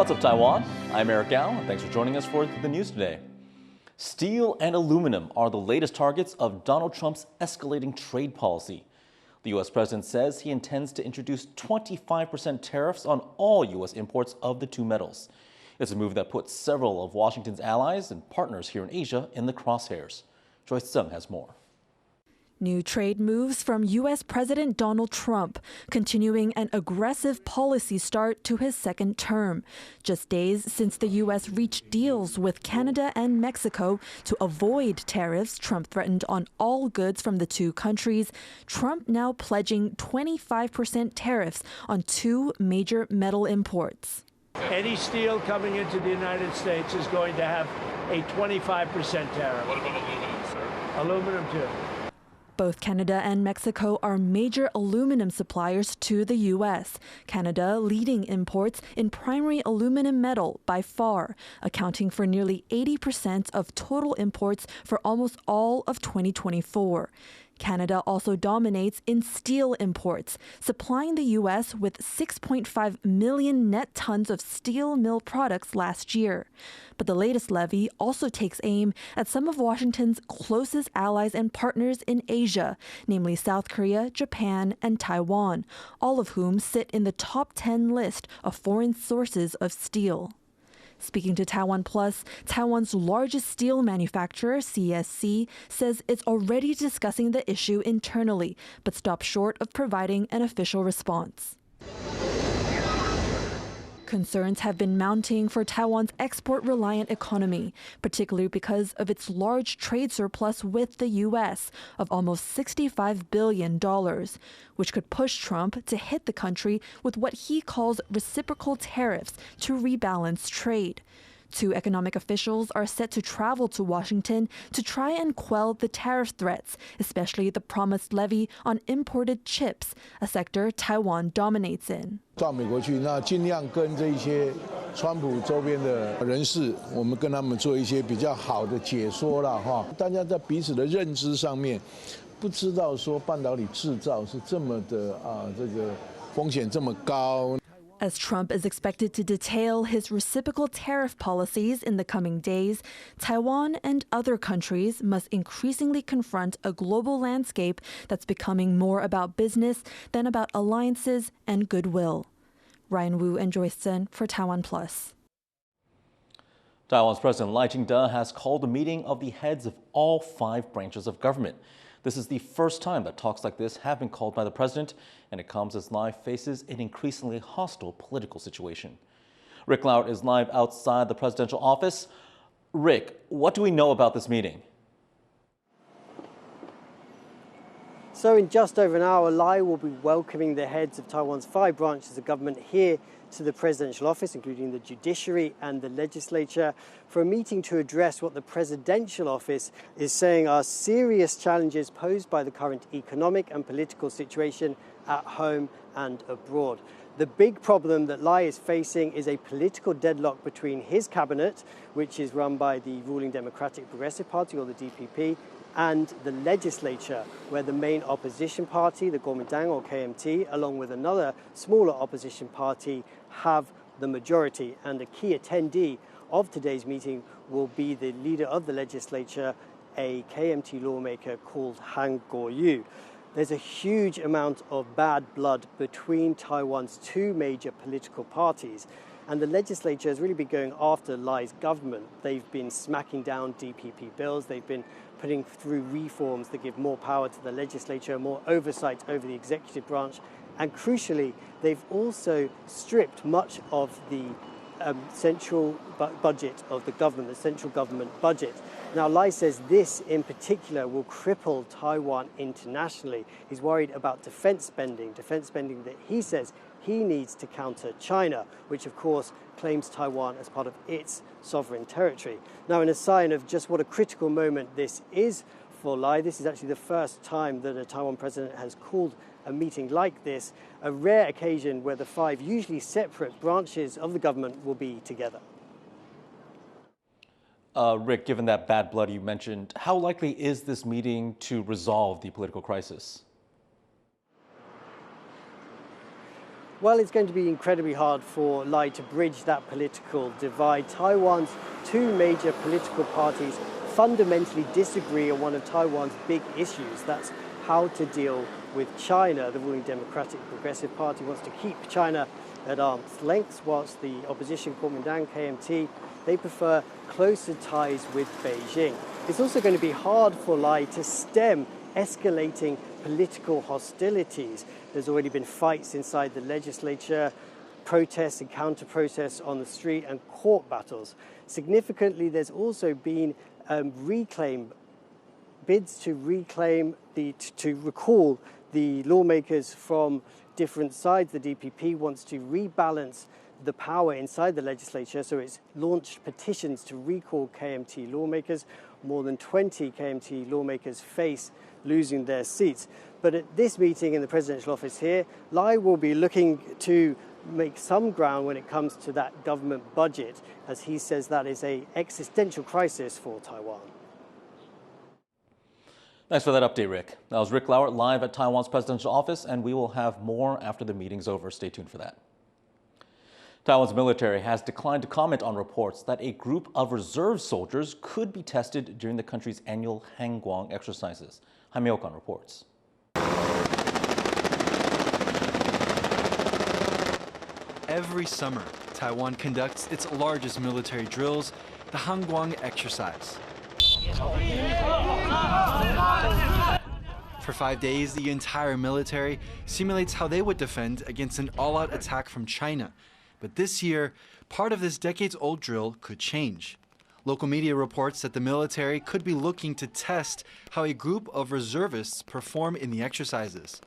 What's up, Taiwan? I'm Eric Gao, and thanks for joining us for the news today. Steel and aluminum are the latest targets of Donald Trump's escalating trade policy. The U.S. president says he intends to introduce 25% tariffs on all U.S. imports of the two metals. It's a move that puts several of Washington's allies and partners here in Asia in the crosshairs. Joyce Tseng has more. New trade moves from U.S. President Donald Trump, continuing an aggressive policy start to his second term. Just days since the U.S. reached deals with Canada and Mexico to avoid tariffs Trump threatened on all goods from the two countries, Trump now pledging 25% tariffs on two major metal imports. Any steel coming into the United States is going to have a 25% tariff. What about aluminum, sir? Aluminum, too. Both Canada and Mexico are major aluminum suppliers to the U.S., Canada leading imports in primary aluminum metal by far, accounting for nearly 80% of total imports for almost all of 2024. Canada also dominates in steel imports, supplying the U.S. with 6.5 million net tons of steel mill products last year. But the latest levy also takes aim at some of Washington's closest allies and partners in Asia, namely South Korea, Japan, and Taiwan, all of whom sit in the top 10 list of foreign sources of steel. Speaking to TaiwanPlus, Taiwan's largest steel manufacturer, CSC, says it's already discussing the issue internally, but stopped short of providing an official response. Concerns have been mounting for Taiwan's export-reliant economy, particularly because of its large trade surplus with the U.S. of almost $65 billion, which could push Trump to hit the country with what he calls reciprocal tariffs to rebalance trade. Two economic officials are set to travel to Washington to try and quell the tariff threats, especially the promised levy on imported chips, a sector Taiwan dominates in. 到美国去，那尽量跟这些川普周边的人士，我们跟他们做一些比较好的解说啦，哈。大家在彼此的认知上面，不知道说半导体制造是这么的这个风险这么高。 As Trump is expected to detail his reciprocal tariff policies in the coming days, Taiwan and other countries must increasingly confront a global landscape that's becoming more about business than about alliances and goodwill. Ryan Wu and Joyce Tseng for TaiwanPlus. Taiwan's President Lai Ching-te has called a meeting of the heads of all 5 branches of government. This is the first time that talks like this have been called by the president, and it comes as Lai faces an increasingly hostile political situation. Rick Loud is live outside the presidential office. Rick, what do we know about this meeting? So in just over an hour, Lai will be welcoming the heads of Taiwan's 5 branches of government here to the presidential office, including the judiciary and the legislature, for a meeting to address what the presidential office is saying are serious challenges posed by the current economic and political situation at home and abroad. The big problem that Lai is facing is a political deadlock between his cabinet, which is run by the ruling Democratic Progressive Party, or the DPP, and the legislature, where the main opposition party, the Kuomintang or KMT, along with another smaller opposition party, have the majority. And a key attendee of today's meeting will be the leader of the legislature, a KMT lawmaker called Han Kuo-yu. There's a huge amount of bad blood between Taiwan's 2 major political parties, and the legislature has really been going after Lai's government. They've been smacking down DPP bills, they've been putting through reforms that give more power to the legislature, more oversight over the executive branch, and crucially, they've also stripped much of the central budget of the government, the central government budget. Now, Lai says this in particular will cripple Taiwan internationally. He's worried about defense spending that he says he needs to counter China, which of course claims Taiwan as part of its sovereign territory. Now, in a sign of just what a critical moment this is for Lai, this is actually the first time that a Taiwan president has called a meeting like this, a rare occasion where the 5 usually separate branches of the government will be together. Rick, given that bad blood you mentioned, how likely is this meeting to resolve the political crisis? Well, it's going to be incredibly hard for Lai to bridge that political divide. Taiwan's two major political parties fundamentally disagree on one of Taiwan's big issues. That's how to deal with China. The ruling Democratic Progressive Party wants to keep China at arm's length, whilst the opposition Kuomintang KMT, they prefer closer ties with Beijing. It's also going to be hard for Lai to stem escalating political hostilities. There's already been fights inside the legislature, protests and counter-protests on the street, and court battles. Significantly, there's also been bids to recall the lawmakers from different sides. The DPP wants to rebalance the power inside the legislature, so it's launched petitions to recall KMT lawmakers. More than 20 KMT lawmakers face losing their seats. But at this meeting in the presidential office here, Lai will be looking to make some ground when it comes to that government budget, as he says that is an existential crisis for Taiwan. Thanks for that update, Rick. That was Rick Lauert live at Taiwan's presidential office, and we will have more after the meeting's over. Stay tuned for that. Taiwan's military has declined to comment on reports that a group of reserve soldiers could be tested during the country's annual Hangguang exercises. Jaime Ocon reports. Every summer, Taiwan conducts its largest military drills, the Hangguang exercise. For 5 days, the entire military simulates how they would defend against an all-out attack from China. But this year, part of this decades-old drill could change. Local media reports that the military could be looking to test how a group of reservists perform in the exercises.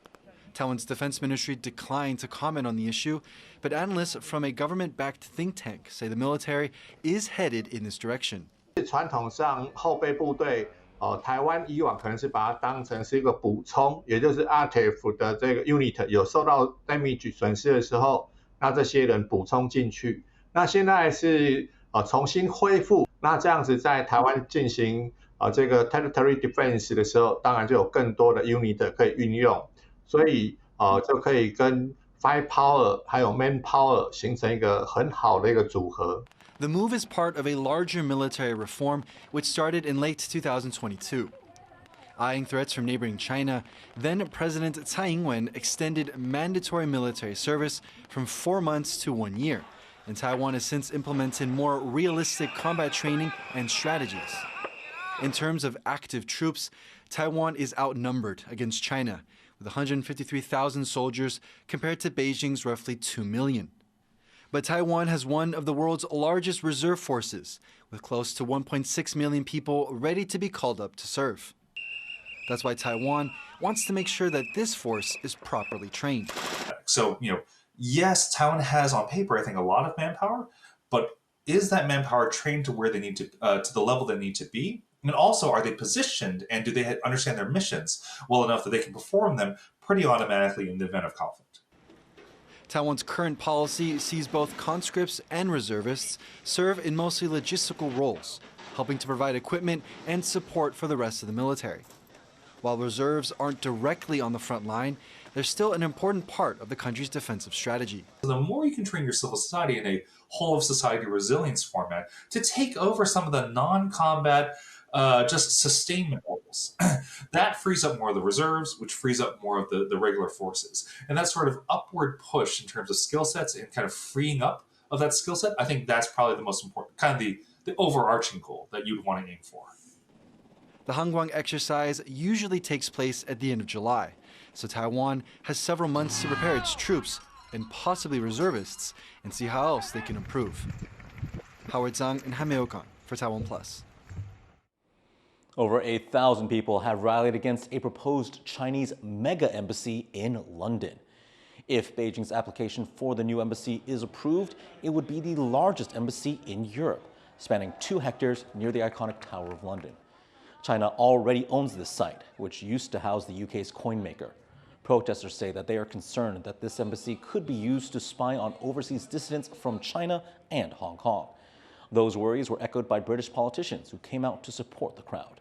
Taiwan's defense ministry declined to comment on the issue, but analysts from a government-backed think tank say the military is headed in this direction. 传统上，后备部队，台湾以往可能是把它当成是一个补充，也就是 Tariff 的这个 unit 有受到 damage 损失的时候，那这些人补充进去。那现在是重新恢复，那这样子在台湾进行这个 territory defense 的时候，当然就有更多的 unit 可以运用，所以就可以跟 firepower 还有 manpower 形成一个很好的一个组合。 The move is part of a larger military reform which started in late 2022. Eyeing threats from neighboring China, then President Tsai Ing-wen extended mandatory military service from 4 months to 1 year, and Taiwan has since implemented more realistic combat training and strategies. In terms of active troops, Taiwan is outnumbered against China, with 153,000 soldiers compared to Beijing's roughly 2 million. But Taiwan has one of the world's largest reserve forces, with close to 1.6 million people ready to be called up to serve. That's why Taiwan wants to make sure that this force is properly trained. So, yes, Taiwan has on paper, I think, a lot of manpower, but is that manpower trained to where they need to the level they need to be? And also, are they positioned and do they understand their missions well enough that they can perform them pretty automatically in the event of conflict? Taiwan's current policy sees both conscripts and reservists serve in mostly logistical roles, helping to provide equipment and support for the rest of the military. While reserves aren't directly on the front line, they're still an important part of the country's defensive strategy. The more you can train your civil society in a whole-of-society resilience format to take over some of the non-combat just sustainment roles. That frees up more of the reserves, which frees up more of the regular forces. And that sort of upward push in terms of skill sets and kind of freeing up of that skill set, I think that's probably the most important, kind of the overarching goal that you'd want to aim for. The Hangguang exercise usually takes place at the end of July, so Taiwan has several months to prepare its troops and possibly reservists and see how else they can improve. Howard Zhang and Jaime Ocon for TaiwanPlus. Over 8,000 people have rallied against a proposed Chinese mega embassy in London. If Beijing's application for the new embassy is approved, it would be the largest embassy in Europe, spanning 2 hectares near the iconic Tower of London. China already owns this site, which used to house the UK's coin maker. Protesters say that they are concerned that this embassy could be used to spy on overseas dissidents from China and Hong Kong. Those worries were echoed by British politicians who came out to support the crowd.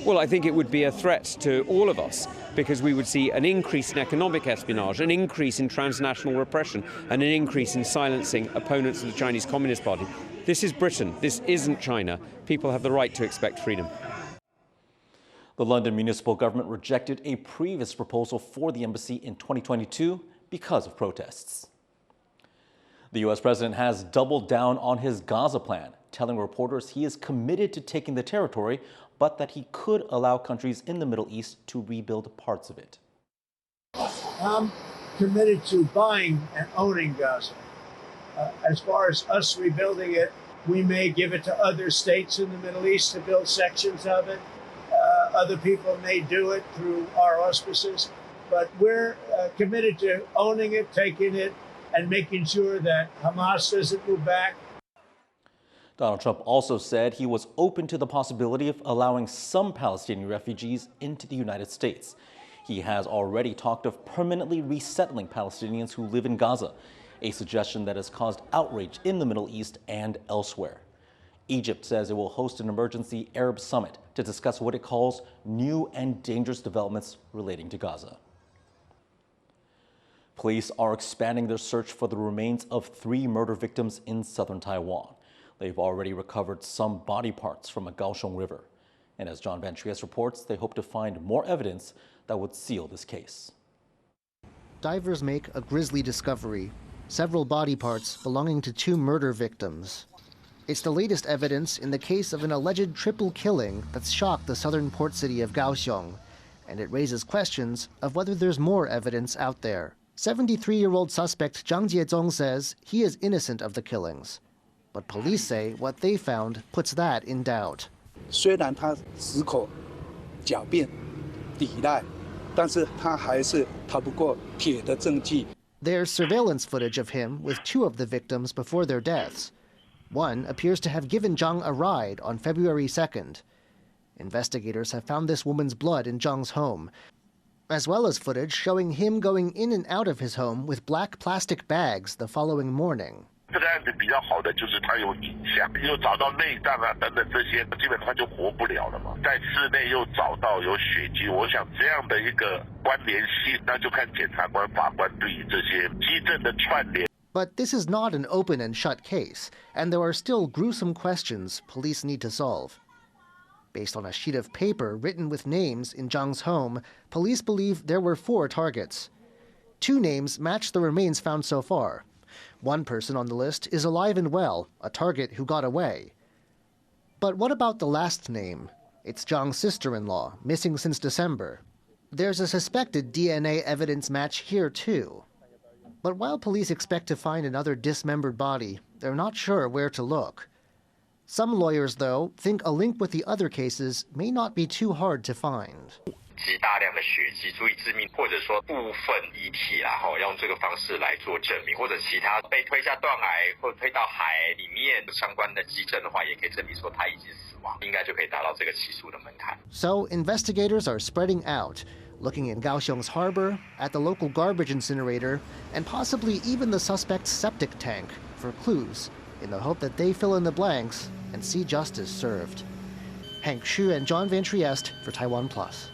Well, I think it would be a threat to all of us because we would see an increase in economic espionage, an increase in transnational repression, and an increase in silencing opponents of the Chinese Communist Party. This is Britain. This isn't China. People have the right to expect freedom. The London municipal government rejected a previous proposal for the embassy in 2022 because of protests. The U.S. president has doubled down on his Gaza plan, telling reporters he is committed to taking the territory, but that he could allow countries in the Middle East to rebuild parts of it. I'm committed to buying and owning Gaza. As far as us rebuilding it, we may give it to other states in the Middle East to build sections of it. Other people may do it through our auspices, but we're committed to owning it, taking it, and making sure that Hamas doesn't move back. Donald Trump also said he was open to the possibility of allowing some Palestinian refugees into the United States. He has already talked of permanently resettling Palestinians who live in Gaza, a suggestion that has caused outrage in the Middle East and elsewhere. Egypt says it will host an emergency Arab summit to discuss what it calls new and dangerous developments relating to Gaza. Police are expanding their search for the remains of 3 murder victims in southern Taiwan. They've already recovered some body parts from a Kaohsiung river. And as John Van Trieste reports, they hope to find more evidence that would seal this case. Divers make a grisly discovery: several body parts belonging to 2 murder victims. It's the latest evidence in the case of an alleged triple killing that's shocked the southern port city of Kaohsiung, and it raises questions of whether there's more evidence out there. 73-year-old suspect Zhang Jiezong says he is innocent of the killings, but police say what they found puts that in doubt. 虽然他死口狡辩抵赖，但是他还是逃不过铁的证据。 There's surveillance footage of him with 2 of the victims before their deaths. One appears to have given Zhang a ride on February 2nd. Investigators have found this woman's blood in Zhang's home, as well as footage showing him going in and out of his home with black plastic bags the following morning. 这个案子比较好的就是它有影像，又找到内脏啊等等这些，基本上就活不了了嘛。在室内又找到有血迹，我想这样的一个关联性，那就看检察官、法官对于这些基证的串联。 But this is not an open and shut case, and there are still gruesome questions police need to solve. Based on a sheet of paper written with names in Zhang's home, police believe there were 4 targets. 2 names match the remains found so far. One person on the list is alive and well, a target who got away. But what about the last name? It's Zhang's sister-in-law, missing since December. There's a suspected DNA evidence match here, too. But while police expect to find another dismembered body, they're not sure where to look. Some lawyers, though, think a link with the other cases may not be too hard to find. 极大量的血迹足以致命，或者说部分遗体啦，要用这个方式来做证明，或者其他被推下断崖或推到海里面相关的基证的话，也可以证明说他已经死亡，应该就可以达到这个起诉的门槛。So investigators are spreading out, looking in Kaohsiung's harbor, at the local garbage incinerator, and possibly even the suspect's septic tank for clues, in the hope that they fill in the blanks and see justice served. Hank Xu and John Van Trieste for TaiwanPlus.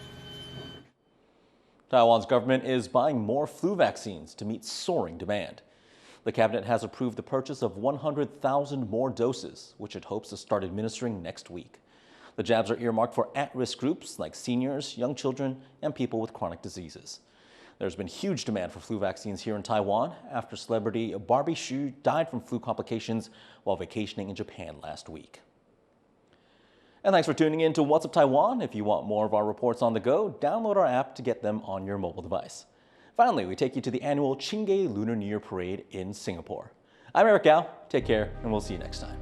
Taiwan's government is buying more flu vaccines to meet soaring demand. The cabinet has approved the purchase of 100,000 more doses, which it hopes to start administering next week. The jabs are earmarked for at-risk groups like seniors, young children, and people with chronic diseases. There's been huge demand for flu vaccines here in Taiwan after celebrity Barbie Hsu died from flu complications while vacationing in Japan last week. And thanks for tuning in to What's Up Taiwan. If you want more of our reports on the go, download our app to get them on your mobile device. Finally, we take you to the annual Chingay Lunar New Year Parade in Singapore. I'm Eric Gao. Take care, and we'll see you next time.